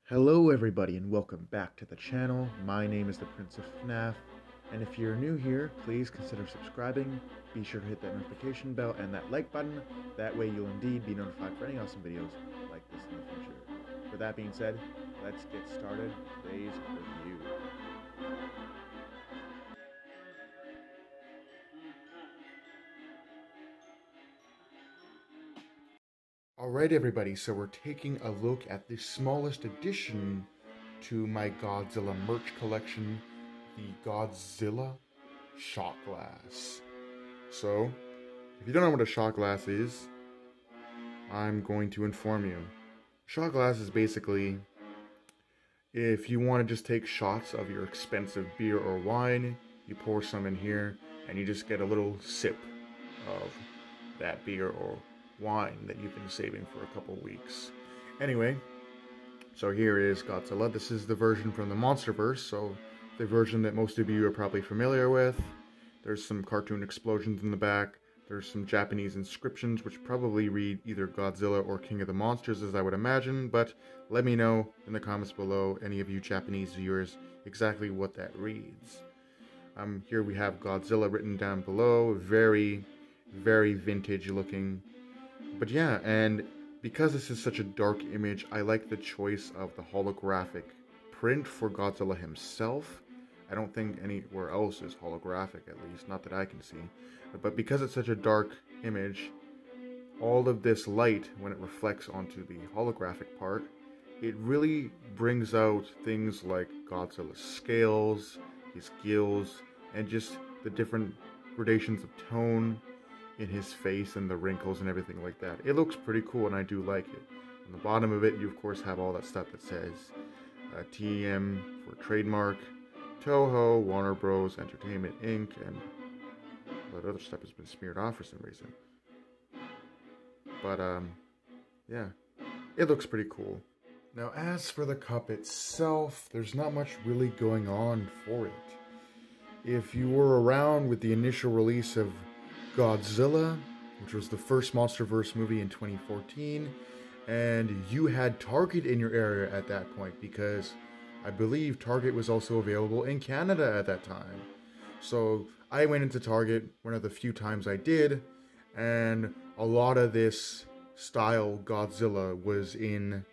Hello everybody and welcome back to the channel. My name is the Prince of FNAF, and if you're new here, please consider subscribing. Be sure to hit that notification bell and that like button. That way you'll indeed be notified for any awesome videos like this in the future. With that being said, let's get started today's review. Alright everybody, so we're taking a look at the smallest addition to my Godzilla merch collection, the Godzilla shot glass. So, if you don't know what a shot glass is, I'm going to inform you. Shot glass is basically if you want to just take shots of your expensive beer or wine, you pour some in here and you just get a little sip of that beer or wine that you've been saving for a couple weeks. Anyway, so here is Godzilla. This is the version from the Monsterverse, so the version that most of you are probably familiar with. There's some cartoon explosions in the back. There's some Japanese inscriptions, which probably read either Godzilla or King of the Monsters, as I would imagine, but let me know in the comments below, any of you Japanese viewers, exactly what that reads. Here we have Godzilla written down below, very, very vintage looking. But yeah, and because this is such a dark image, I like the choice of the holographic print for Godzilla himself. I don't think anywhere else is holographic, at least, not that I can see. But because it's such a dark image, all of this light, when it reflects onto the holographic part, it really brings out things like Godzilla's scales, his gills, and just the different gradations of tone in his face and the wrinkles and everything like that. It looks pretty cool and I do like it. On the bottom of it, you of course have all that stuff that says TM for trademark, Toho, Warner Bros. Entertainment Inc. and that other stuff has been smeared off for some reason. But yeah, it looks pretty cool. Now as for the cup itself, there's not much really going on for it. If you were around with the initial release of Godzilla, which was the first Monsterverse movie in 2014, and you had Target in your area at that point, because I believe Target was also available in Canada at that time. So I went into Target one of the few times I did, and a lot of this style Godzilla was in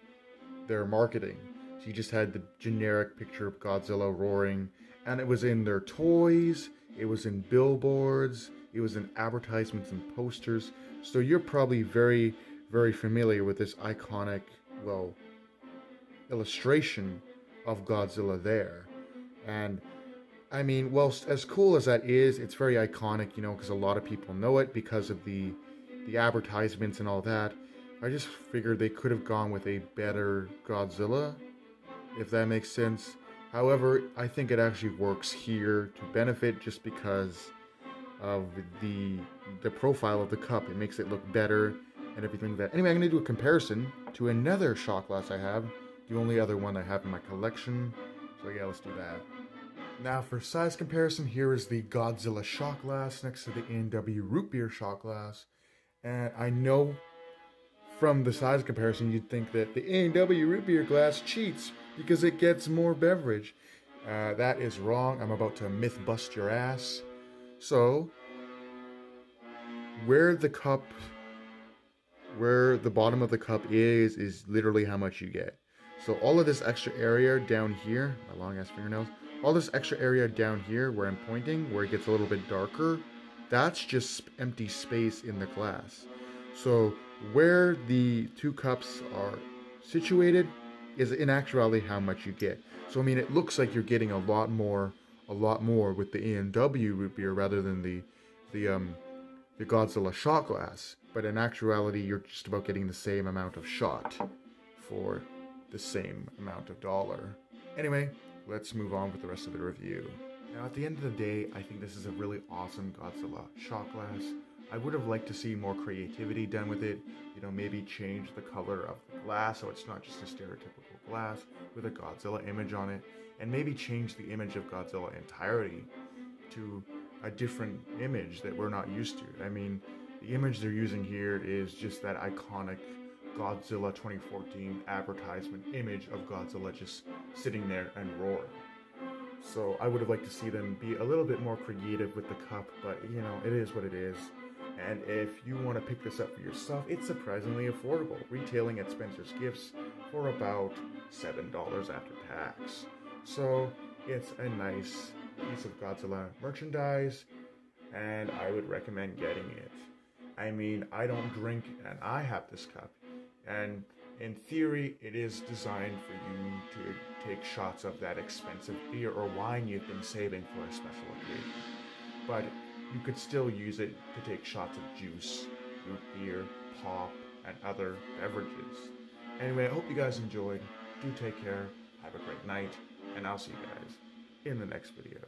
their marketing. So you just had the generic picture of Godzilla roaring, and it was in their toys, it was in billboards, it was in advertisements and posters. So you're probably very, very familiar with this iconic, well, illustration of Godzilla there. And I mean, well, as cool as that is, it's very iconic, you know, because a lot of people know it because of the advertisements and all that. I just figured they could have gone with a better Godzilla, if that makes sense. However, I think it actually works here to benefit just because of the profile of the cup. It makes it look better and everything like that. Anyway, I'm going to do a comparison to another shot glass I have, the only other one I have in my collection. So yeah, let's do that. Now for size comparison, here is the Godzilla shot glass next to the A&W root beer shot glass. And I know from the size comparison you'd think that the A&W root beer glass cheats because it gets more beverage. That is wrong. I'm about to myth bust your ass. So, where the bottom of the cup is literally how much you get. So all of this extra area down here, my long ass fingernails, all this extra area down here where I'm pointing, where it gets a little bit darker, that's just empty space in the glass. So where the two cups are situated is in actuality how much you get. So I mean, it looks like you're getting a lot more with the A&W root beer rather than the Godzilla shot glass. But in actuality, you're just about getting the same amount of shot for the same amount of dollar. Anyway, let's move on with the rest of the review. Now, at the end of the day, I think this is a really awesome Godzilla shot glass. I would have liked to see more creativity done with it. You know, maybe change the color of the glass so it's not just a stereotypical glass with a Godzilla image on it. And maybe change the image of Godzilla entirely to a different image that we're not used to. I mean, the image they're using here is just that iconic Godzilla 2014 advertisement image of Godzilla just sitting there and roaring. So I would have liked to see them be a little bit more creative with the cup, but you know, it is what it is. And if you want to pick this up for yourself, it's surprisingly affordable, retailing at Spencer's Gifts for about $7 after tax. So it's a nice piece of Godzilla merchandise, and I would recommend getting it. I mean, I don't drink, and I have this cup, and in theory, it is designed for you to take shots of that expensive beer or wine you've been saving for a special occasion. But you could still use it to take shots of juice, root beer, pop, and other beverages. Anyway, I hope you guys enjoyed. Do take care, have a great night, and I'll see you guys in the next video.